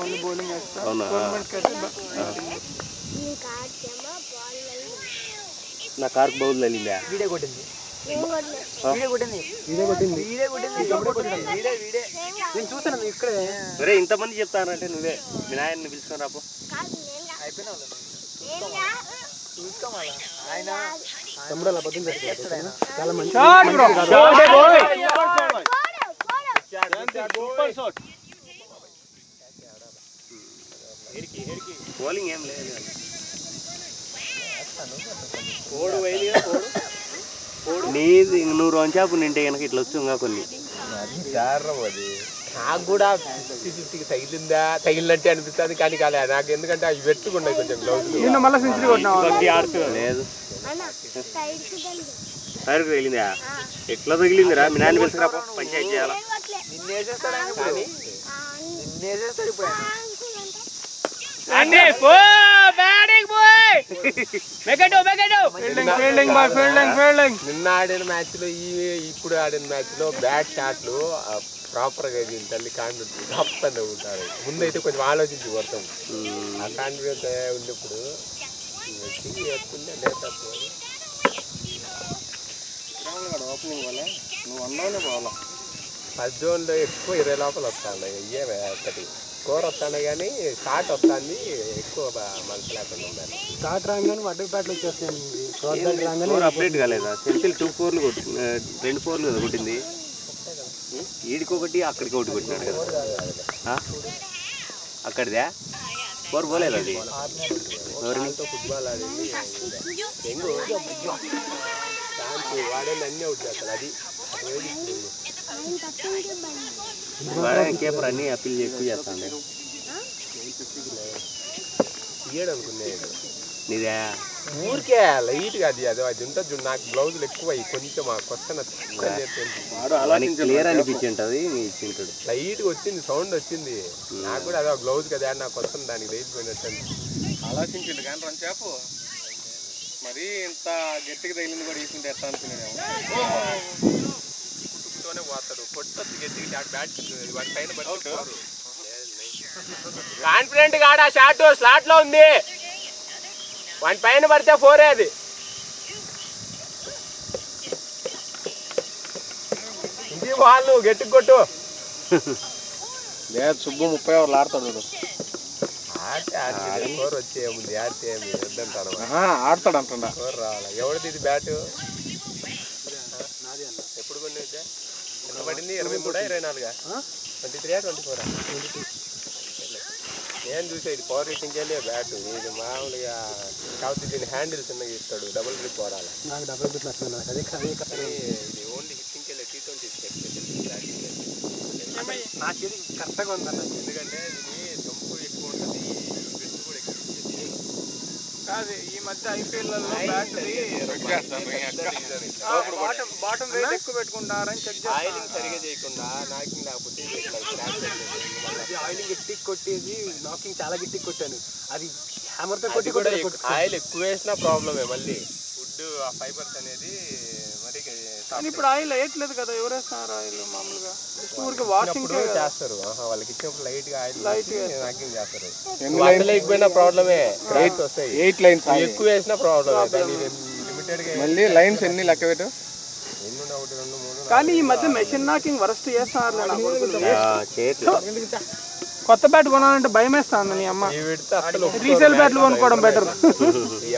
Only bowling వేస్తా. నా కార్కి బౌల్ తగిలిందా? వీడియో కొట్టింది నేను చూసాను ఇక్కడే. ఒరే ఇంతమంది చెప్తానంటే నువ్వే వినాయన్ని పిలుచుకొని రాపో. అయిపోయినా చూసుకోవాలి ఆయన తమ్ముడు అలా బద్దం చేస్తాడు. చాలా మంచి బౌలింగ్ ఏం లేదు. నీది నువ్వు రోంచాపు నింటే కనుక ఇట్లా వచ్చు ఇంకా కొన్ని. నాకు కూడా 50-50 తగిలిందా తగిలినట్టే అనిపిస్తుంది కానీ కాలేదు నాకు. ఎందుకంటే అవి పెట్టుకున్నాయి కొంచెం గ్లౌజ్. మళ్ళీ సెంచరీ కొట్టినా లేదు సైడ్కి తగిలిందా? ఎట్లా తగిలిందిరా? మీ నాన్న పిలుచుకురా పంచాయతీ చేయాలా? నిన్న ఆడిన మ్యాచ్ లో ఇప్పుడు ఆడిన మ్యాచ్ లో బ్యాట్ షాట్లు ప్రాపర్ గా తల్లి కాన్ఫిడెన్స్ తప్పని ఉంటారు. ముందైతే కొంచెం ఆలోచించి కొడతాం. ఆ కాన్ఫిడెన్స్ ఉన్నప్పుడు ఓపెనింగ్ వల్ల నువ్వు అన్నావులే పోవాలా. 10 జోన్లో ఎక్కువ 20 లోపల వస్తాను. ఇవే ఒకటి స్కోర్ వస్తాను కానీ షాట్ వస్తుంది ఎక్కువ మనసు లేకుండా ఉండాలి. స్టార్ట్ రాగానే అడ్డు బ్యాట్లు వచ్చేస్తాయి. అప్డేట్ కాలేదా? సెల్ఫీలు 2 4 2 4 కదా కొట్టింది. ఈడికొకటి అక్కడికి ఒకటి కొట్టినాడు కదా. అక్కడిదా 4 పోలేదు అది. ఫుట్బాల్ ఆడింది వాడేది అన్నీ అవుట్ చేస్తాడు. అది కేపర్ అన్ని అప్పీల్ ఎక్కువ చేస్తాను. తీయడం అనుకునేది నీదే ఊరికే లైట్ గా అది అది ఉంటుంది చూడు. నాకు బ్లౌజులు ఎక్కువ కొంచెం క్వశ్చన్ క్లియర్ అనిపించి ఉంటుంది ఇచ్చింటాడు. లైట్ గా వచ్చింది సౌండ్ వచ్చింది. నాకు కూడా అదే బ్లౌజ్ కదా నాకు వస్తుంది దానికి రైపోయినట్టు ఆలోచించండి. కానీ రెండు చేపు మరి ఇంత గట్టిగా తగిలింది కూడా తీసుకుంటే ఎట్లా అనుకునేదేమో. కుటుంబతోనే పోతాడు కొట్టొచ్చు గట్టిగా బ్యాట్ వాడి పైన కాన్ఫిడెంట్ గా ఆ షాట్ స్లాట్ లో ఉంది. వాడి పైన పడితే 4 అది. ఇది వాళ్ళు గట్టికి కొట్టు. లేదు సుబ్బు 30 ఓవర్లు ఆడతాడు. స్కోర్ వచ్చేముంది ఆడితే ఏమి వద్దంటాడు. ఆడతాడు అంటున్నా. స్కోర్ రావాలి. ఎవరిది ఇది బ్యాట్? ఎప్పుడు కొన్ని ఎంత పడింది? 23 24 23 24 ఏం చూసేది పవర్ రేటింగ్ వెళ్ళే బ్యాట్ ఇది మామూలుగా. కాకపోతే దీని హ్యాండిల్ చిన్నగా ఇస్తాడు. డబుల్ గ్రిప్ వాడాలి. నాకు డబుల్ గ్రిప్ ఇది ఓన్లీ హిట్టింగ్ వెళ్ళే T20 నా చేతి కరెక్ట్గా ఉందన్న. ఎందుకంటే ఇది జంపు ఎక్కువ ఉంటుంది, గ్రిప్ కూడా ఎక్కువ ఉంటుంది. కాదు ఈ మధ్య ఐపీఎల్లలో బాటం రేట్ ఎక్కువ పెట్టుకుంటారని చెక్ చేసి ఆయిలింగ్ సరిగా చేయకుండా నాకింగ్ లేకపోతే ఆయిలింగ్ గట్టికి కొట్టేది నాకింగ్ చాలా గట్టికి కొట్టాను. అది హ్యామర్తో కొట్టి కూడా ఆయిల్ ఎక్కువ వేసినా ప్రాబ్లమే. మళ్ళీ వుడ్ ఆ ఫైబర్స్ అనేది మరి ఇప్పుడు ఆయిల్ వేయట్లేదు కదా. ఎవరు వేస్తున్నారు ఆయిల్? మామూలుగా ఊరికి వాషింగ్ చేస్తారు. వాళ్ళకి ఇచ్చినప్పుడు లైట్ గా ఆయిల్ నాకింగ్ చేస్తారు. లేకపోయినా ప్రాబ్లమే. 8 లైన్స్ ఎక్కువ వేసినా ప్రాబ్లమే. లిమిటెడ్ గా మళ్ళీ లైన్స్ ఎన్ని లెక్క పెట్టు. కానీ ఈ మధ్య మెషిన్ నాకింగ్ వరస్ట్ చేస్తున్నారు. కొత్త బ్యాట్ కొనాలంటే భయం వేస్తాను. నీ అమ్మ రీసేల్ బ్యాట్లు కొనుక్కోవడం బెటర్.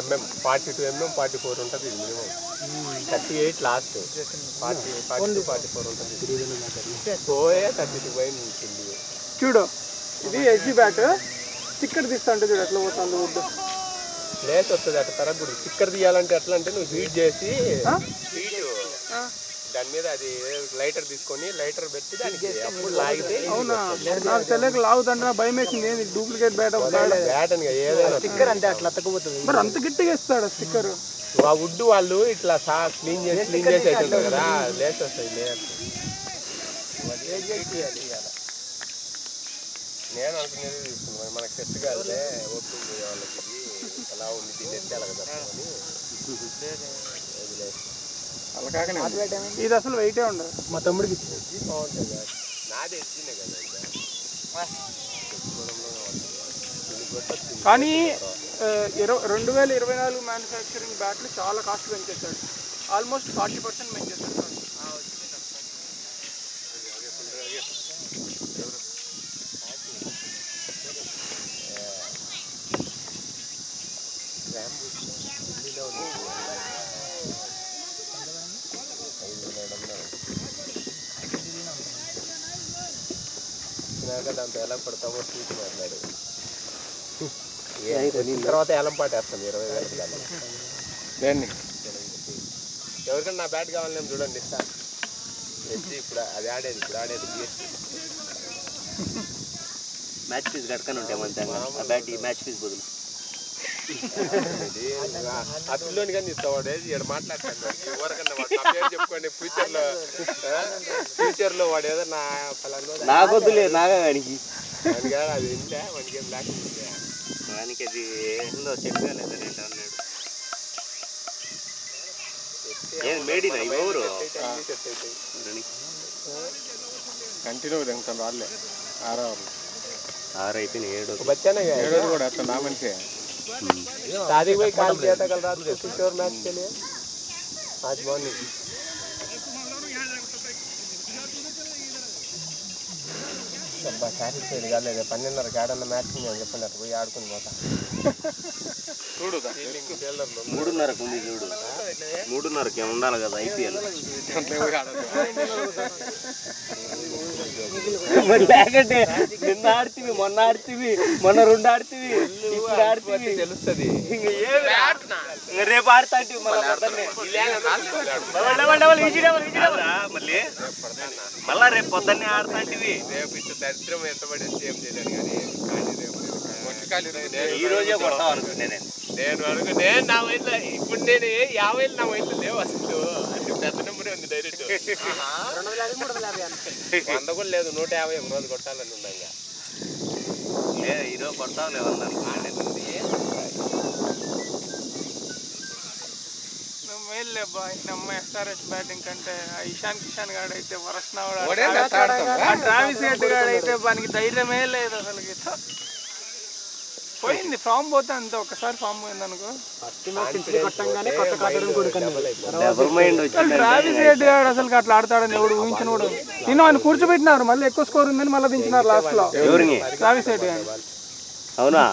MM 42 mm 44 ఉంటుంది. ఇది మినిమం 38 లాస్ట్ 42 44 ఉంటుంది. పోయే 32 పైన ఉంటుంది. చూడు ఇది HG బ్యాట్. స్టిక్కర్ తీస్తా అంటే చూడు ఎట్లా పోతుంది వుడ్. ప్లేస్ వస్తుంది అట్లా తర్వాత కూడా. స్టిక్కర్ తీయాలంటే ఎట్లా అంటే నువ్వు హీట్ చేసి దాని మీద అది లైటర్ తీసుకొని లైటర్ పెట్టి దానికి అప్పుడు లాగితే. అవునా? నాకు తెలియక లాగుతుంటే భయం వేసింది. ఏంది డూప్లికేట్ బ్యాట్ బ్యాట్ అని ఏదైనా స్టిక్కర్ అంటే అట్లా అతకపోతుంది. మరి అంత గట్టిగా ఇస్తాడు స్టిక్కర్. ఆ వుడ్ వాళ్ళు ఇట్లా క్లీన్ చేసి అవుతుంటారు కదా. లేస్ వస్తాయి లేయర్స్. నేను అనుకునేది తీసుకున్నాను. మనకు సెట్ కాదే ఓపెన్ చేయ వాళ్ళకి ఇది ఎలా ఉంది దీన్ని ఎత్తాలి కదా అని. ఇది అసలు వెయిటే ఉండదు. మా తమ్ముడికి బాగుంటుంది. నాది ఎడ్జినే కదా కానీ 2024 మ్యానుఫ్యాక్చరింగ్ బ్యాట్లు చాలా కాస్ట్ పెంచేశాడు, ఆల్మోస్ట్ 40% పెంచేశాడు. దాంతో ఎలా పడతామో చూసి మాట్లాడు. తర్వాత ఏలం పాటేస్తాను 20,000 కానీ. దేన్ని ఎవరికైనా నా బ్యాట్ కావాలని చూడండి ఇస్తా. ఇప్పుడు అది ఆడేది మ్యాచ్ ఫీజు కట్టుకొని ఉంటాం అంతే, ఆ బ్యాట్ మ్యాచ్ ఫీజు బదులు ఆ పిల్లోని కానీ ఇస్తావాడు ఇక్కడ మాట్లాడతాను. ఎవరికన్నా వాడు నా పేరు చెప్పుకోండి, ఫ్యూచర్లో వాడు ఏదో నా ఫలానా నాకొద్దులే, నాగా వానికి అది కాదు, అది వింటే వానికి ఏం లేకుండా వానికి అది ఏందో సెట్ కాలేదని అన్నాడు. ఏం మేడినా ఎవరు కంటిన్యూ తింటాను వాళ్ళే 6 అయిపోయినాయి, 7 बच्चा नहीं है 7 కూడా అట్లా నా మనిషి. शादी कोई कॉल किया था कल रात को किशोर मैच के लिए आज मॉर्निंग. సాటిస్ఫైడ్ కాలేదు. 12:30 ఆడన్న మ్యాచ్ అని చెప్పండి, పోయి ఆడుకుని పోతా. చూడు 3:30 ఉంది చూడు, 3:30 ఉండాలి కదా ఐపీఎల్. లేకంటే నిన్న ఆడుతీవి, మొన్న ఆడుతీవి, మొన్న 2 ఆడుతీవి, ఇప్పుడు ఆడుతీవి తెలుస్తుంది. రేపు ఆడుతా మళ్ళా రేపు పొద్దున్నే ఆడుతా. రేపు ఇట్లా దరిద్రం ఎంత పడేసి ఏం చేయలేను కానీ ఈ రోజే కొడతాం అనుకుంటే నేను నా వయసులో ఇప్పుడు నేను 50 నా వయసులో లేవు అసలు. అది పెద్ద నెంబరే ఉంది. డైరెక్ట్ 100 కూడా లేదు, 150 ఒక రోజు కొట్టాలని ఉండగా ఈరోజు కొడతాం లేవన్నారు. మేల్లే బాయ్ నమ్మ ఎస్ఆర్హెచ్ బ్యాటింగ్ కంటే ఇషాన్ కిషాన్ గాడు అయితే వరస్నాడు, ట్రావిస్ హెడ్ గాడు అయితే వానికి ధైర్యమే లేదు అసలు. పోయింది ఫామ్ పోతే అంతే, ఒక్కసారి ఫామ్ పోయింది అనుకో. ట్రావిస్ హెడ్ గాడు అసలు అట్లా ఆడతాడని ఎవడు ఊహించిన కూడా. నేను ఆయన కూర్చోబెట్టినారు, మళ్ళీ ఎక్కువ స్కోర్ ఉందని మళ్ళీ దించినారు లాస్ట్ లో. ట్రావిస్ హెడ్ గాడు అవునా,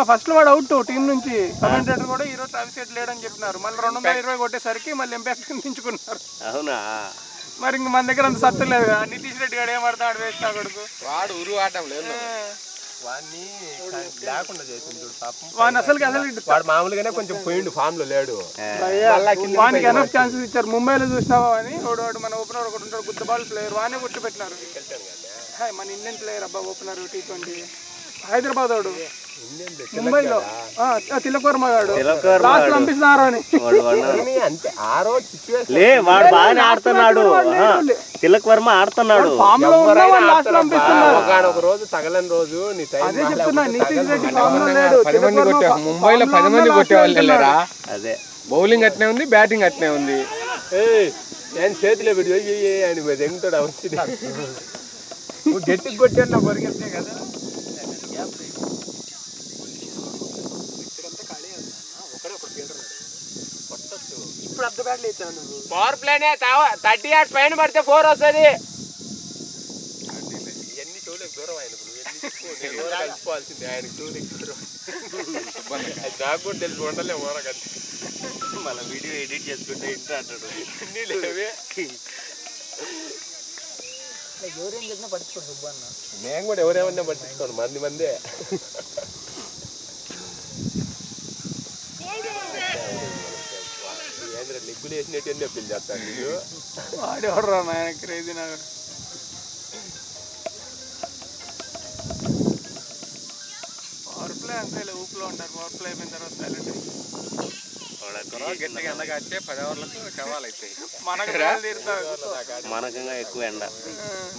ఫస్ట్ లో వాడు అవుట్ టీం నుంచి. కమెంటేటర్ కూడా ఈరోజు ట్రావిస్ హెడ్ లేడని చెప్పినారు. మళ్ళీ 220 కొట్టేసరికి మళ్ళీ ఇంపాక్ట్ దించుకున్నారు. అవునా, మరి ఇంక మన దగ్గర అంత సత్తు లేదు. నితీష్ రెడ్డి గారు ఏమడతాడు వేస్ట్ నా కొడుకు. వాడు ఉరువు ఆడటం లేదు, వాడిని లేకుండా చేసింది చూడు పాపం. వాడిని అసలు వాడు మామూలుగానే కొంచెం పోయిండు, ఫామ్ లో లేడు. వానికి ఎనఫ్ ఛాన్సెస్ ఇచ్చారు. ముంబైలో చూసినావా అని వాడు మన ఓపెనర్ ఒకటి ఉంటాడు, గుడ్ బాల్ ప్లేయర్, వానే గుర్తు పెట్టినారు. మన ఇండియన్ ప్లేయర్ అబ్బా ఓపెనర్ T20 హైదరాబాద్ వాడు, ముంబైలో తిలక్ వర్మ గాడు లాస్ట్ పంపిస్తున్నారు అని. అంతే ఆ రోజు సిచ్యువేషన్ లే వాడు బాగానే ఆడుతున్నాడు, తిలక్ వర్మ ఆడుతున్నాడు. ఫామ్ లో లాస్ట్ పంపిస్తున్నారు. ఒక రోజు తగలని రోజు నీ టైం అదే చెప్తున్నా, నితీష్ రెడ్డి ఫామ్ లో లేడు. 10 మంది కొట్టే ముంబైలో 10 మంది కొట్టేవాళ్ళు వెళ్ళారా. అదే బౌలింగ్ అట్నే ఉంది, బ్యాటింగ్ అట్నే ఉంది. నేను చేతిలో పెట్టి అని మరి ఎంగుతాడు వచ్చింది. నువ్వు గట్టికి కొట్టాను నా పరిగెత్తే కదా. పవర్ ప్లేనే 30 yards పైన పడితే 4 వస్తుంది. ఇవన్నీ చూడలేక దూరం ఆయనకు, నువ్వు కలిసిపోవాల్సింది ఆయనకు చూడలేక దూరం. నాకు కూడా తెలిసి ఉండలే ఊరకంటే. మళ్ళీ వీడియో ఎడిట్ చేసుకుంటే ఇంటర్ అంటాడు. అన్నీ లేవే, నేను కూడా ఎవరేమన్నా పట్టించుకోను, మందే. నిగ్గులు వేసినట్టు ఎన్ని అప్పీలు చేస్తాను నీకు. వాడెవడరా నాయన క్రేజీ నాకు. పవర్ ప్లే అంతే ఊపులో ఉంటారు. పవర్ ప్లే అయిపోయిన తర్వాత సైలెంట్ గట్టిగా ఎండ కాస్తే 10 అవర్లకు కవాలు అవుతాయి. మనకంగా ఎక్కువ ఎండ,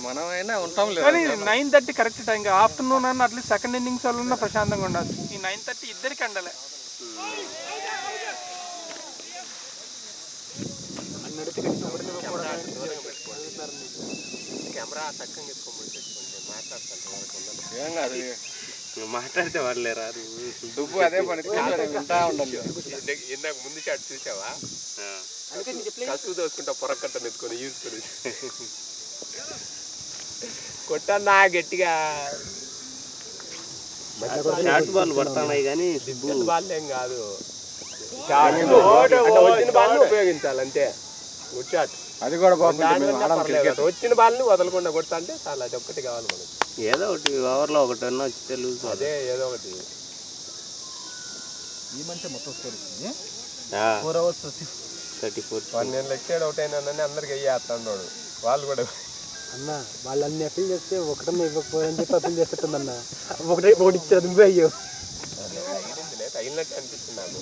మనమైనా ఉంటాం లేదు. కానీ 9:30 కరెక్ట్ టైం. ఆఫ్టర్నూన్ అన్న అట్లీస్ట్ సెకండ్ ఇన్నింగ్స్ వల్ల ప్రశాంతంగా ఉండదు. ఈ 9:30 ఇద్దరికి ఎండలే. కెమెరా చక్కగా ఎత్తుకోమని మాట్లాడతాను. ఏం కాదు, మాట్లాడితే వాళ్ళే రాదు. సుబ్బు అదే పని వింటా ఉండాలి. ఇందాక ముందు షాట్ చూసావా? కసువు దోసుకుంటా పొరకట్ట నెత్తుకొని ఈడ్చుకొని కొట్టన్నా గట్టిగా. షార్ట్ బాల్ పడుతున్నాయి కానీ సిగ్నల్ బాల్ ఏం కాదు, వచ్చిన బాల్ ఉపయోగించాలి అంతే. Good shot. అది కూడా బాగుంటుంది. వచ్చిన బాల్ని వదలకుండా కొడతా అంటే చాలా, అది ఒక్కటి కావాలి మనకి. ఏదో ఒకటి ఓవర్లో ఒకటి అన్న వచ్చితే లూజ్. అదే ఏదో ఒకటి. ఈ మనిషి మొత్తం స్కోర్ 4 hours 34. వాడు నేను లెగ్ సైడ్ అవుట్ అయినానని అందరికి అయ్యేస్తాడు వాళ్ళు కూడా. అన్న వాళ్ళు అన్ని అప్పీల్ చేస్తే ఒకటన్నా ఇవ్వకపోరని చెప్పి అప్పీల్ చేస్తుందన్న. ఒకటి ఇచ్చారు నువ్వే అయ్యో. తగిలినట్టు అనిపిస్తుంది నాకు.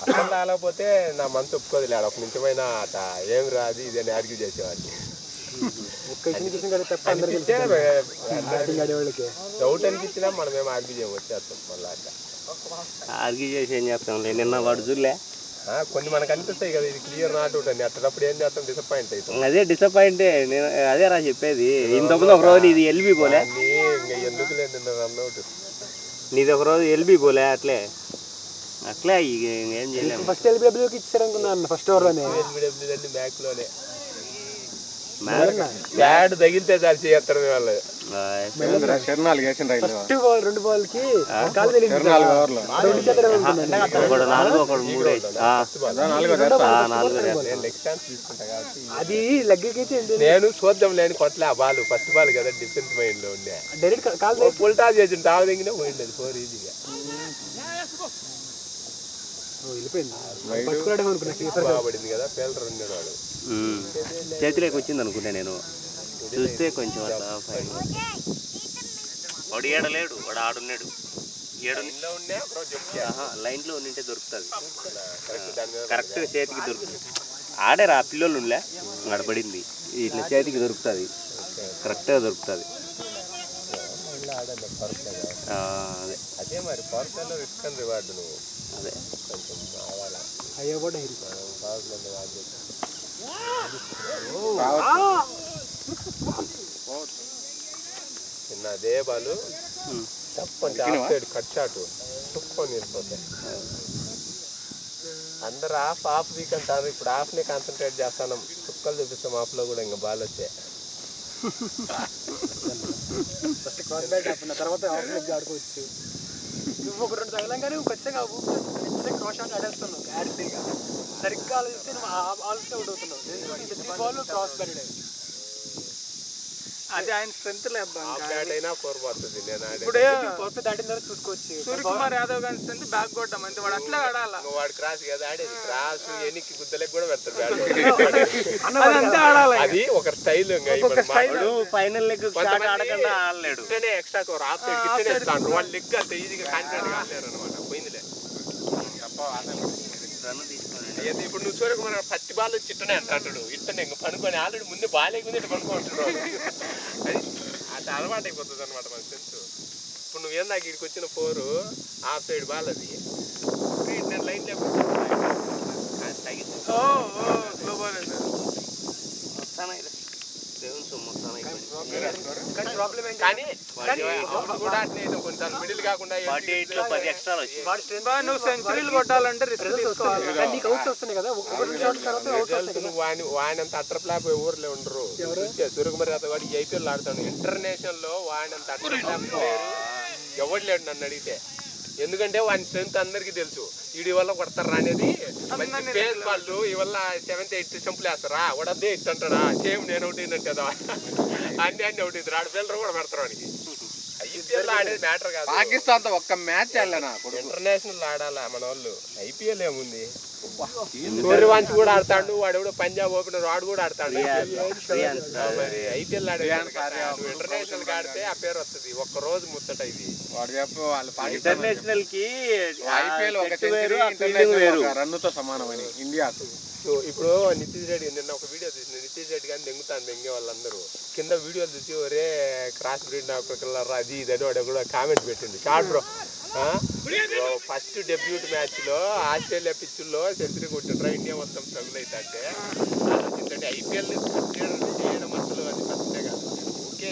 అసలు రాలేకపోతే నా మనసు ఒప్పుకోదులే. ఒక నిమిషమైనా అట ఏమి రాదు ఇది అని ఆర్గ్యూ చేసేవాడిని. డౌట్ అనిపించినా మనం ఏమో ఆర్గ్యూ చేయము, వచ్చేస్తాం మళ్ళీ అట్లా ఆర్గ్యూ చేసి ఏం చేస్తాంలే. నిన్న వాడు చూడలే, కొన్ని మనకు అనిపిస్తాయి కదా ఇది క్లియర్ నాట్ అవుట్ అని. అట్టప్పుడు ఏం చేస్తాం, డిసప్పాయింట్ అవుతాం. అదే డిసప్పాయింటే. నేను అదే రా చెప్పేది. ఇంతకుముందు ఒక రోజు ఇది ఎల్బీ పోలే, ఎందుకు లేదు నిన్న రన్ అవుట్. నీది ఒక రోజు ఎల్బీ పోలే. అట్లే అట్లే ఏం చేయలేము. ఫస్ట్ ఎల్బిడబ్ల్యూకి ఇచ్చారు అనుకున్నా అన్న ఫస్ట్ ఓవర్లోనే. ఎల్బిడబ్ల్యూ బ్యాక్ లోనే బ్యాడ్ తగిలితే దాన్ని చేస్తారు వాళ్ళు. ఫస్ట్ బాల్ 2 బాల్కి కాలు తెలియదు. 2 చేతడం అనుకున్నాను. ఒకడు 4 ఒకడు 3 అది లెగ్గకైతే నేను చూద్దాం లేని కొట్టలే ఆ బాల్. ఫస్ట్ బాల్ కదా డిఫెన్స్ మైండ్ లో ఉండే. డైరెక్ట్ కాలు పుల్టా చేసి టాప్ దిగినా పోయింది అది 4 ఈజీగా. బాగుపడింది కదా ఫీల్డర్ ఉన్నాడు వాడు. చేతిలోకి వచ్చింది అనుకుంటా నేను చూస్తే కొంచెం అట్లా. వాడు ఏడలేడు, వాడు ఆడున్నాడు. లైన్లో ఉండింటే దొరుకుతుంది, కరెక్ట్గా చేతికి దొరుకుతుంది. ఆడారు ఆ పిల్లలు ఉండలే, గడపడింది ఇట్లా చేతికి దొరుకుతుంది, కరెక్ట్గా దొరుకుతుంది. అదే అదే మరి పవర్ ప్లేలో రిస్క్ అండ్ రివార్డు నువ్వు అదే కొంచెం కావాలా. అయ్యో కూడా పవర్ ప్లేలో వాడు నిన్న అదే బాలు తప్పంటే ఆఫ్ సైడ్ కట్ షాట్ తుక్కొని వెళ్ళిపోతాయి. అందరు ఆఫ్ వీక్ అంటారు, ఇప్పుడు ఆఫ్నే కాన్సన్ట్రేట్ చేస్తాను. చుక్కలు చూపిస్తాం ఆఫ్లో కూడా ఇంకా బాల్ వచ్చే. ఫస్ట్ క్రాస్ బ్యాట్ తర్వాత ఆఫ్ లెగ్ ఆడుకోవచ్చు. నువ్వు ఒక 2 తగలంగానే ఖచ్చితంగా క్రాస్ షాట్ ఆడేస్తున్నావు. యాడిగా సరిగ్గా ఆలోచిస్తే నువ్వు ఆలోచిస్తే అవుట్ అవుతున్నావు. ప్రతి బాల్ క్రాస్ బ్యాట్. అది ఆయన స్ట్రెంత్ బ్యాట్ అయినా 4 పోతుంది. నేను ఇప్పుడు పర్ఫెక్ట్ దాటిన తర్వాత చూసుకోవచ్చు. సూర్యకుమార్ యాదవ్ గారి స్ట్రెంత్ బ్యాక్ కొట్టడం అంతే. వాడు అట్లా ఆడాలా. వాడు క్రాస్ కదా ఆడేది. క్రాస్ ఎనికి గుద్దలకు కూడా పెడతాడు. అంతే ఆడాలి. అది ఒక స్టైల్. ఫైనల్ లెగ్ ఆడకుండా ఆడలేడు. ఎక్స్ట్రా ఆఫ్ సైడ్ కిట్టనే ఇస్తాడు. వాళ్ళు లెగ్ అంత ఈజీగా కాన్ఫిడెంట్ ఆడలేరు అనమాట. పోయిందిలే. ఇప్పుడు నువ్వు సూర్యకుమార్ 10 బాల్ చిట్టనే అంటాడు. ఇట్టనే ఇంకా పనుకొని ఆల్రెడీ ముందు బాలే ముందు ఇట్లా పనుకుంటున్నాడు. అది అట్లా అలవాటు అయిపోతుంది అనమాట మన సెన్స్. ఇప్పుడు నువ్వు ఏందాక ఇక్కడికి వచ్చిన 4 ఆఫ్ సైడ్ బాల్ అది నేను లైన్ లేకపోతే మిడిల్ కాకుండా నువ్వు సెంచరీలు కొట్టాలంటే వాడినంత అట్టర్ ఫ్లాప్ ఊర్లో ఉండరు. సూర్యకుమార్ యాదవ్ వాడు ఐపీఎల్ ఆడతాడు. ఇంటర్నేషనల్ లో వాడినంత అట్టర్ ఫ్లాప్ ఎవరు లేడు నన్ను అడిగితే. ఎందుకంటే వాడి స్ట్రెంత్ అందరికీ తెలుసు. వీడి వల్ల కొడతారా అనేది. మంచి పేస్ వాళ్ళు ఈ వల్ల 7th 8th చంపులు వేస్తారా. వాడద్దే ఇట్టంటాడా సేమ్ నేను ఒకటి కదా అన్ని ఒకటి రాడు పిల్లలు కూడా పెడతారు వాడికి. ఐపీఎల్ ఆడేది మ్యాటర్ కాదు. పాకిస్తాన్ తో ఒక్క మ్యాచ్ ఆడలేనా. ఇంటర్నేషనల్ ఆడాలా మన వాళ్ళు. ఐపీఎల్ ఏముంది. సూర్యవంశ్ కూడా ఆడతాడు. వాడు కూడా పంజాబ్ ఓపెనర్ వాడు కూడా ఆడతాడు. మరి ఐపీఎల్ ఆడే ఇంటర్నేషనల్ గా ఆడితే ఆ పేరు వస్తుంది. ఒక్క రోజు ముచ్చట ఇది. వాడు చెప్పు వాళ్ళు ఇంటర్నేషనల్ కి ఐపీఎల్ ఒక రన్నుతో సమానమని ఇండియాకు. ఇప్పుడు నితీష్ రెడ్డి నిన్న ఒక వీడియో చూసిన. నితీష్ రెడ్డి కానీ దెంగుతాను దెంగే వాళ్ళందరూ కింద వీడియోలు చూసి ఒరే క్రాస్ బ్రీడ్ నాకు అది ఇది అని వాడు కూడా కామెంట్ పెట్టింది. Short bro first debut match లో ఆస్ట్రేలియా పిచ్చుల్లో సెంచరీ కొట్టిండ్రా. ఇండియా మొత్తం స్ట్రగుల్ అవుతుంటే ఐపీఎల్ చేయడం అసలు అది పద్ధతే కాదు. ఓకే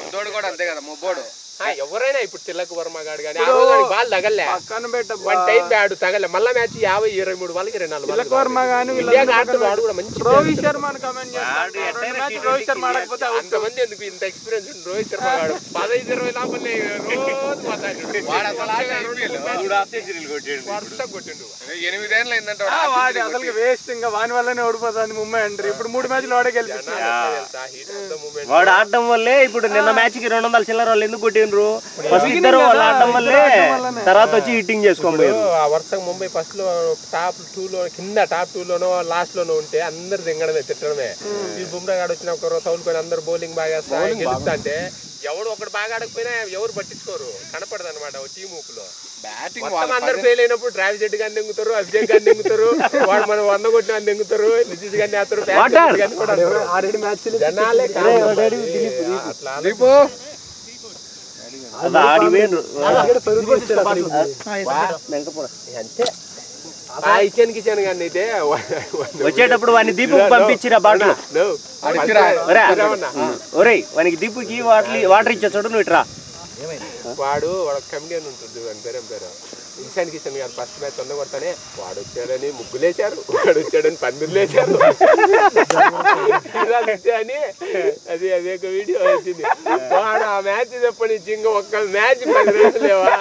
ముద్దోడు కూడా అంతే కదా, ముబ్బోడు ఎవరైనా ఇప్పుడు తిలక్ వర్మ గాడు కానీ బాల్ తగలే పక్కన పెట్ట వన్ టైం బ్యాడ్ తగలే, మళ్ళా మ్యాచ్ 50-23 వాళ్ళకి 24 తిలక్ వర్మ కానీ వాడు కూడా మంచి రోహిత్ శర్మ కమెంట్ చేస్తాడు. రోహిత్ శర్మ ఆడకపోతే అంతమంది ఎందుకు ఇంత ఎక్స్పీరియన్స్ ఉంది రోహిత్ శర్మ గాడు 15-20 లోపలే రోజు మాట్లాడు వాడు అసలు కొట్టిండు 8 ఏళ్ళు అయిందంటే వాడు అసలు వేస్ట్. ఇంకా వాని వల్లనే ఓడిపోతుంది ముంబై అంటారు. ఇప్పుడు 3 మ్యాచ్లు వాడే గెలిపిస్తున్నారు. వాడు ఆడడం వల్లే ఇప్పుడు నిన్న మ్యాచ్ కి 200 చిల్లర వాళ్ళు ఎందుకు కొట్టిండ్రు? ఫస్ట్ ఇద్దరు వాళ్ళు ఆడడం వల్లే తర్వాత వచ్చి హిట్టింగ్ చేసుకోబోయారు. ఆ వరుసగా ముంబై ఫస్ట్ లో టాప్ 2 లో కింద టాప్ 2 లోనో లాస్ట్ లోనో ఉంటే అందరు దింగడమే తిట్టడమే. ఈ బుమ్రా గాడు వచ్చిన ఒక తౌలుకొని అందరు బౌలింగ్ బాగా గెలుస్తా అంటే ఎవడు ఒకటి బాగా ఆడకపోయినా ఎవరు పట్టించుకోరు, కనపడదు అనమాట టీం ఊపులో. బ్యాటింగ్ అందరు ఫెయిల్ అయినప్పుడు ట్రావిస్ జెట్ గాని దెంగుతారు, అభిషేక్ గాని దెంగుతారు, వాడు మనం 100 కొట్టిన దెంగుతారు, నితీష్ గాని వేస్తారు, జనాలే అంతే. కిచెన్ కానీ అయితే వచ్చేటప్పుడు వాని దీపు పంపించిరా బాటలు. ఒరేయ్ వానికి దీపుకి వాటర్ ఇచ్చా చూడు, నువ్వు ఇట్రా. వాడు కమిడియన్ ఉంటుంది అని పేరు ఇషాన్ కిషన్ గారు ఫస్ట్ మ్యాచ్ 100 కొడతానే వాడు వచ్చాడని ముగ్గులేశారు, వాడు వచ్చాడని పందిర్లేశారు అని అది ఒక వీడియో వచ్చింది. వాడు ఆ మ్యాచ్ చెప్పని ఇంకా ఒక్క మ్యాచ్ 10 రోజులు లేవా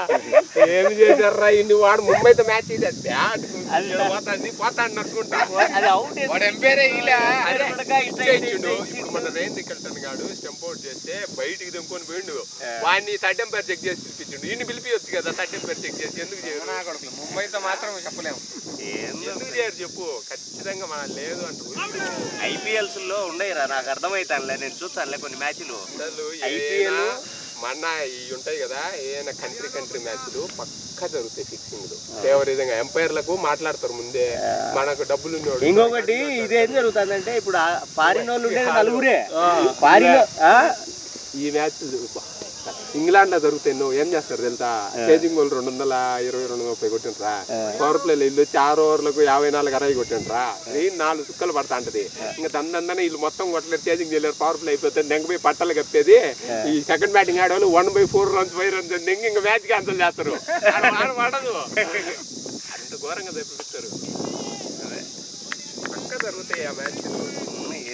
ఏమి చేశారా ఇన్ని. వాడు ముంబైతో మ్యాచ్ పోతాడు నడుచుకుంటా. వాడు ఎంపైర్ ఇప్పుడు మన రేన్ రికల్టన్ గాడు స్టంప్ అవుట్ చేస్తే బయటికి దింపుకొని పోయిండు, వాడిని 30 ఎంపైర్ చెక్ చేసి పిలిపించిండు. ఇన్ని పిలిపియొచ్చు కదా 30 ఎంపైర్ చెక్ చేసి, ఎందుకు చేయరు? ముంబైతో మాత్రం చెప్పలేము, ఎందుకు చేయరు చెప్పు. ఖచ్చితంగా మన లేదు అంటారు. ఐపీఎల్స్ లో ఉండయిరా, నాకు అర్థమైతానులే, నేను చూస్తానులే కొన్ని మ్యాచ్లు. ఐపీఎల్ మన ఇవి ఉంటాయి కదా, ఏదైనా కంట్రీ మ్యాచ్లు పక్కా జరుగుతాయి ఫిక్సింగ్లు. విధంగా ఎంపైర్లకు మాట్లాడతారు ముందే, మనకు డబ్బులు ఉండేవాడు. ఇంకొకటి ఇదేం జరుగుతుందంటే ఇప్పుడు ఫారిన్ వాళ్ళు ఉండేది నలుగురే. ఫారిన్ ఈ మ్యాచ్ ఇంగ్లాండ్ లో జరుగుతాయి. నువ్వు ఏం చేస్తారు తెలుసా, చేజింగ్ వాళ్ళు 220-230 కొట్టిండ్రా, పవర్ ప్లేలు ఇల్లు వచ్చి 6 ఓవర్లకు 54-60 కొట్టిండ్రా. నేను 4 చుక్కలు పడతా ఉంటది. ఇంకా దందనే వీళ్ళు మొత్తం కొట్టలేరు, చేజింగ్ చేయలేరు, పవర్ ప్లే అయిపోతుంది. నెంగపోయి పట్టలు కప్పేది. ఈ సెకండ్ బ్యాటింగ్ ఆడేవాళ్ళు 1/4 runs 5 runs నెంగి ఇంకా మ్యాచ్ క్యాన్సల్ చేస్తారు. పడదు అంత ఘోరంగా తెప్పిస్తారు. పక్క జరుగుతాయి ఆ మ్యాచ్.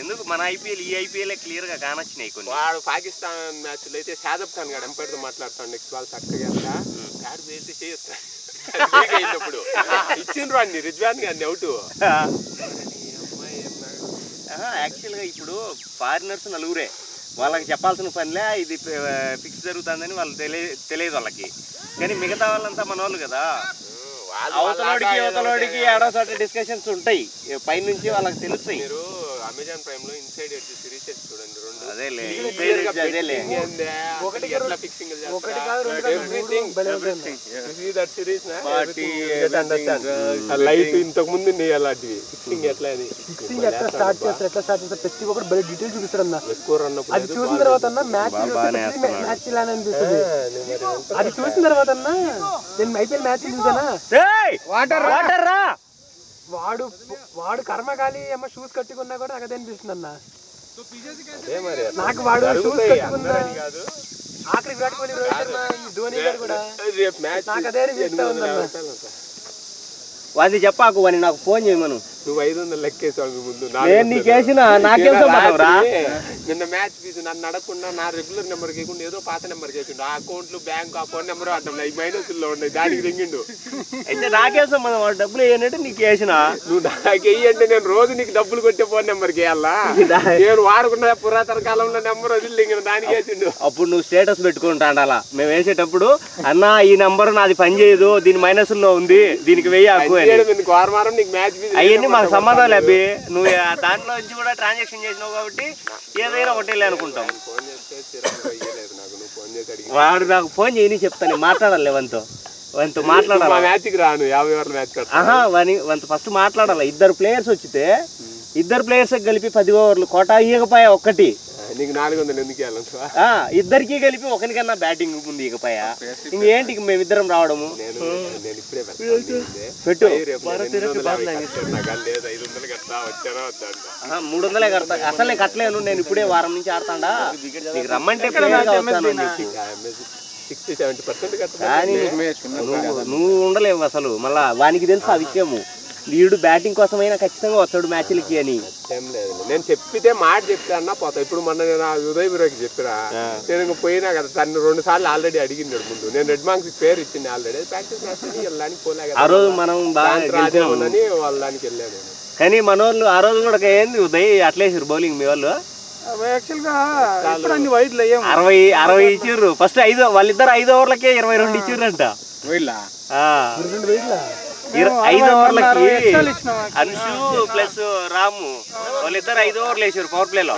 ఎందుకు మన ఐపీఎల్ ఈ ఐపీఎల్ క్లియర్ గా కానొచ్చినాయి కొన్ని. వాడు పాకిస్తాన్ మ్యాచ్ లో అయితే షాదబ్ ఖాన్ గారు ఎంపైర్ తో మాట్లాడుతాడు, నెక్స్ట్ బాల్ చక్కగా గాడు వేస్తే చేయొచ్చు అయినప్పుడు ఇచ్చిండ్రు అన్ని రిజ్వాన్ గారిని అవుట్. యాక్చువల్ గా ఇప్పుడు ఫారినర్స్ నలుగురే, వాళ్ళకి చెప్పాల్సిన పనిలే ఇది ఫిక్స్ జరుగుతుందని వాళ్ళు తెలియదు వాళ్ళకి. కానీ మిగతా వాళ్ళంతా మన వాళ్ళు కదా, అవతలోడికి ఏడో చోట డిస్కషన్స్ ఉంటాయి పైనుంచి వాళ్ళకి తెలుస్తాయి. మీరు అమెజాన్ ప్రైమ్ లో ఇన్సైడ్ ఎడ్జ్ సిరీస్ చూడండి, 2 అదేలే లైట్ ఇంతకు ముందు అలాంటివి ఫిక్సింగ్ ఎట్లా అని ఎట్లా స్టార్ట్ చేస్తారు, ప్రతి ఒక్కరు బయట డీటెయిల్ చూపిస్తారు అన్న. ఎక్కువ రన్ అది చూసిన తర్వాత అన్న మ్యాచ్ ఇలా అనిపిస్తుంది. అది చూసిన తర్వాత అన్న నేను ఐపీఎల్ మ్యాచ్ చూసానా, వాడు కర్మకాలి ఏమో షూస్ కట్టుకున్నా కూడా నాకు అదే అనిపిస్తుంది అన్న. నాకు వాడు షూస్ కట్టుకున్నా ఆఖరి విరాట్ కోహ్లీ, రోహిత్ శర్మ, ధోని గారు కూడా నాకు అదే అనిపిస్తా ఉందన్న. వాది చెప్పాకు వాని నాకు ఫోన్ చేయమను. నువ్వు 500 లెక్కేసావు ముందు. నేను నీకేసిన నాకేం నిన్న మ్యాచ్ ఫీజు నన్ను అడగకుండా నా రెగ్యులర్ నెంబర్ కేకుండా ఏదో పాత నెంబర్ కేసిండు. ఆ అకౌంట్లు బ్యాంక్ ఆ ఫోన్ నెంబర్ అంటాం, ఈ మైనస్లో ఉన్నాయి, దానికి దింగిండు. అయితే నాకేసం మనం వాడు డబ్బులు వేయనంటే నీకు వేసిన. నువ్వు నాకు వెయ్యంటే నేను రోజు నీకు డబ్బులు కొట్టే ఫోన్ నెంబర్కి వేయాలా? నేను వాడుకున్న పురాతన కాలంలో నెంబర్ వదిలి దింగిన దానికి వేసిండు. అప్పుడు నువ్వు స్టేటస్ పెట్టుకుంటా అలా మేము వేసేటప్పుడు, అన్న ఈ నంబర్ నాది పని చేయదు, దీని మైనస్ లో ఉంది, దీనికి వెయ్యి వారం నీకు మ్యాచ్ అవన్నీ మాకు సంబంధం లేదు. నువ్వు దాంట్లో నుంచి కూడా ట్రాన్సాక్షన్ చేసినావు కాబట్టి ఏదైనా ఒకటే అనుకుంటాం. వాడు నాకు ఫోన్ చేయని చెప్తాను, మాట్లాడాలి వంతో మాట్లాడాలి. మ్యాచ్కి రాను 50 ఓవర్ల మ్యాచ్ వంత ఫస్ట్ మాట్లాడాలి. 2 ప్లేయర్స్ వచ్చితే 2 ప్లేయర్స్ కలిపి 10 ఓవర్లు కోటా ఇయ్యకపోయా ఒక్కటి నీకు 400 ఎందుకు ఇవ్వాలంటా? ఇద్దరికి కలిపి ఒకరికన్నా బ్యాటింగ్ ఉంది ఇకపై ఇంకేంటి మేమిద్దరం రావడము. నేను ఇప్పుడే పెట్టు $300 కడతా. అసలు నేను కట్టలేను, నేను ఇప్పుడే వారం నుంచి ఆడతాడా. నీకు రమ్మంటే కానీ నువ్వు ఉండలేవు అసలు. మళ్ళా వానికి తెలుసు ఆ విషయము, వీడు బ్యాటింగ్ కోసమైనా ఖచ్చితంగా వస్తాడు మ్యాచ్లకి అని. ఏం లేదు, నేను చెప్పితే మాట చెప్తే అన్నా పోతా. ఇప్పుడు మొన్న నేను ఉదయ్ బ్రోకి చెప్పిరా, నేను ఇంకా పోయినా కదా. తను 2 సార్లు ఆల్రెడీ అడిగినాడు ముందు. నేను రెడ్ మాంక్స్ పేరు ఇచ్చింది ఆల్రెడీ. ప్రాక్టీస్ చేస్తాను వెళ్ళడానికి పోలే కదా. ఆ రోజు మనం బాగా వాళ్ళడానికి వెళ్ళాను. కానీ మన వాళ్ళు ఆ రోజు కూడా ఏంది ఉదయ్ అట్లేసారు బౌలింగ్ మీ వాళ్ళు. యాక్చువల్గా 60 ఇచ్చిర్రు ఫస్ట్. వాళ్ళిద్దరు 5 ఓవర్లకే 22 ఇచ్చిర్రంట. 5 ఓవర్లకి అన్షు ప్లస్ రాము వాళ్ళిద్దరు 5 ఓవర్లు వేసారు పవర్ ప్లే లో.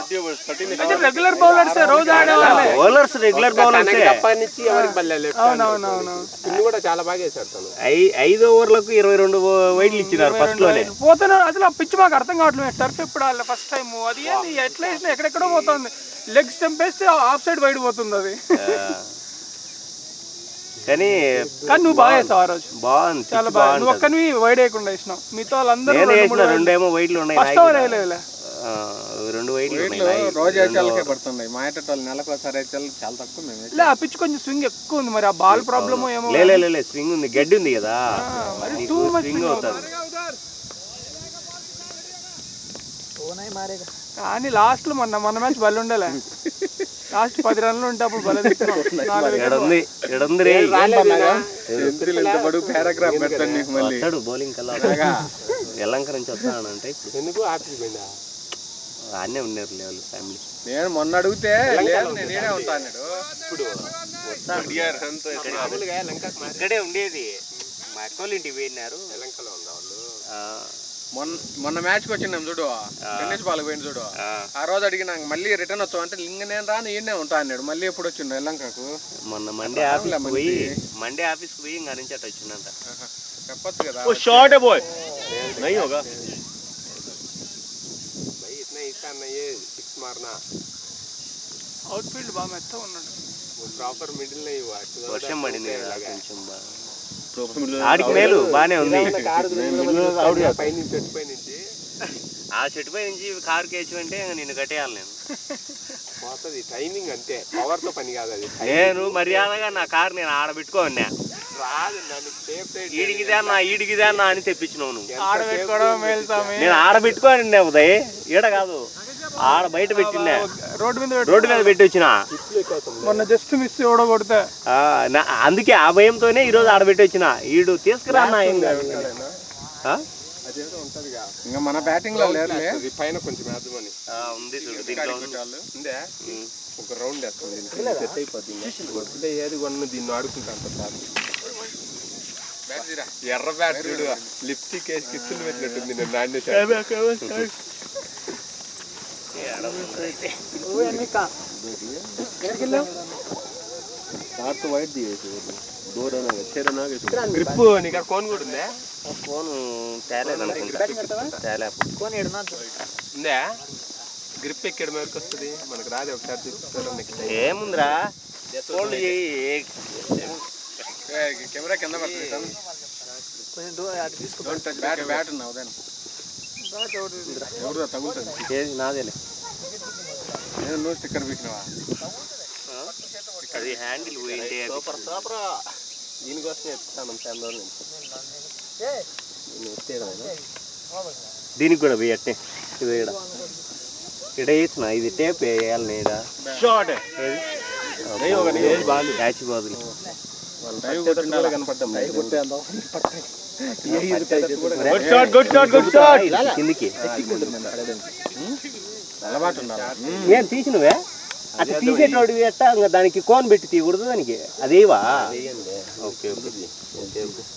రెగ్యులర్ బౌలర్స్ రోజు బౌలర్స్ రెగ్యులర్ బౌలర్స్ కూడా చాలా బాగా వేసాడు తను. 5 ఓవర్లకు 22 వైడ్లు ఇచ్చినారు ఫస్ట్ లోనే. పోతున్నారు అసలు ఆ పిచ్ మాకు అర్థం కావట్లేదు. టర్ఫ్ ఎప్పుడు ఆడలే ఫస్ట్ టైం. అది ఏంది ఎట్లా వేసినా ఎక్కడెక్కడో పోతుంది. లెగ్ స్టంప్ వేస్తే ఆఫ్ సైడ్ వైడ్ పోతుంది అది. కానీ నువ్వు బాగా వేసావు ఆ రోజు. బాగుంది, చాలా బాగా. నువ్వు ఒక్కనివి వైడ్ వేయకుండా వేసినావు, మిగతా వాళ్ళందరూ 2 వైడ్లు ఉన్నాయి. ఫస్ట్ ఓవర్ వేయలేదులే, 2 వైడ్లు రోజు వేసాలకే పడుతున్నాయి. మా ఏటోళ్ళు నెలకు ఒకసారి వేసాలు చాలా తక్కువ. మేము ఆ పిచ్ కొంచెం స్వింగ్ ఎక్కువ ఉంది. మరి ఆ బాల్ ప్రాబ్లమ్ ఏమో. లే స్వింగ్ ఉంది, గడ్డి ఉంది కదా, స్వింగ్ అవుతుంది. కానీ లాస్ట్ లో మన మ్యాచ్ బలి ఉండలే. లాస్ట్ 10 రన్లు ఉంటే అప్పుడు బలి బౌలింగ్ కల్లా ఎల్లంక నుంచి వస్తానంటే ఎందుకు ఆఫీస్ పోయిందా? అన్నీ ఉన్నారు లేవాలి ఫ్యామిలీ. నేను మొన్న అడిగితే నేనే ఉంటాను. ఇప్పుడు ఇక్కడే ఉండేది, మా అక్కోళ్ళ ఇంటికి పోయినారు. ఎలంకలో ఉందా వాళ్ళు? మొన్న మ్యాచ్కి వచ్చినాం చూడు, టెన్నిస్ బాల్ పోయింది చూడు. ఆ రోజు అడిగినా మళ్ళీ రిటర్న్ వచ్చావు అంటే లింగ నేను రాను ఈయనే ఉంటా అన్నాడు. మళ్ళీ ఎప్పుడు వచ్చిండు ఎల్లంకకు? మొన్న మండే ఆఫీస్కి పోయి ఇంకా నుంచి అట్లా వచ్చిందంట. చెప్పచ్చు కదా. షార్ట్ బాయ్ नहीं होगा भाई इतना इसका नहीं है 6 मारना. అవుట్ ఫీల్డ్ బాగా మెత్త ఉన్నాడు. ప్రాపర్ మిడిల్ नहीं हुआ. వర్షం పడింది కదా కొంచెం బాగా. ఆడికి మేలు బానే ఉంది. ఆ చెట్టు పై నుంచి కారు కేసుకుంటే నిన్ను కట్టేయాలి నేను. పోతుంది టైమింగ్ అంతే, పవర్ తో పని కాదు అది. నేను మర్యాదగా నా కారు నేను ఆడబెట్టుకోన్నా. ఈడికిదే అన్న అని తెప్పించినావు నువ్వు. నేను ఆడబెట్టుకోని ఉదయ్, ఈడ కాదు ఆడ బయట పెట్టినా, రోడ్డు మీద పెట్టి వచ్చిన. మొన్న జస్ట్ మిస్ ఓడగొడితే అందుకే ఆ భయంతోనే ఈ రోజు ఆడబెట్టి వచ్చిన. ఈడు తీసుకురా అన్న. ఇంకా మన బ్యాటింగ్ లో లేరులే. పైన కొంచెం వేద్దామని ఉంది చూడు, దీంట్లో ఉందే. ఒక రౌండ్ వేస్తుంది, సెట్ అయిపోతుంది. ఏది కొన్న దీన్ని ఆడుకుంటాను సార్. ఎర్ర బ్యాట్ చూడు, లిప్స్టిక్ వేసి కిస్సులు పెట్టినట్టుంది. నేను నాణ్య వైట్ గ్రిప్ నీకు ఫోన్ కూడా ఉందే. ఫోన్ తేలేదు ఉందా? గ్రిప్ ఎక్కడ మేరకు వస్తుంది మనకు రాదే. ఒకసారి చూపిస్తారా? ఏముందిరా కెమెరా కింద పడుతుంది. బ్యాట్ ఉన్నావు ఎవరు తగులుతుంది? నాదేలే. నువ్వు స్టిక్కర్ పీకినవా? అది హ్యాండిల్ పోయింది. దీనికోసం ఎత్తుతాను ఫ్యామిలీ నుంచి. దీనికి కూడా పోయి అట్టే ఇది ఇడ వేసిన. ఇది టేప్ వేయాలి నేను. షార్ట్ క్యాచ్ బాదులు కిందికి ఏం తీసినవే? అది తీసేటోడు ఎట్టా దానికి కోన్ పెట్టి తీయకూడదు దానికి. అదేవా? Okay okay.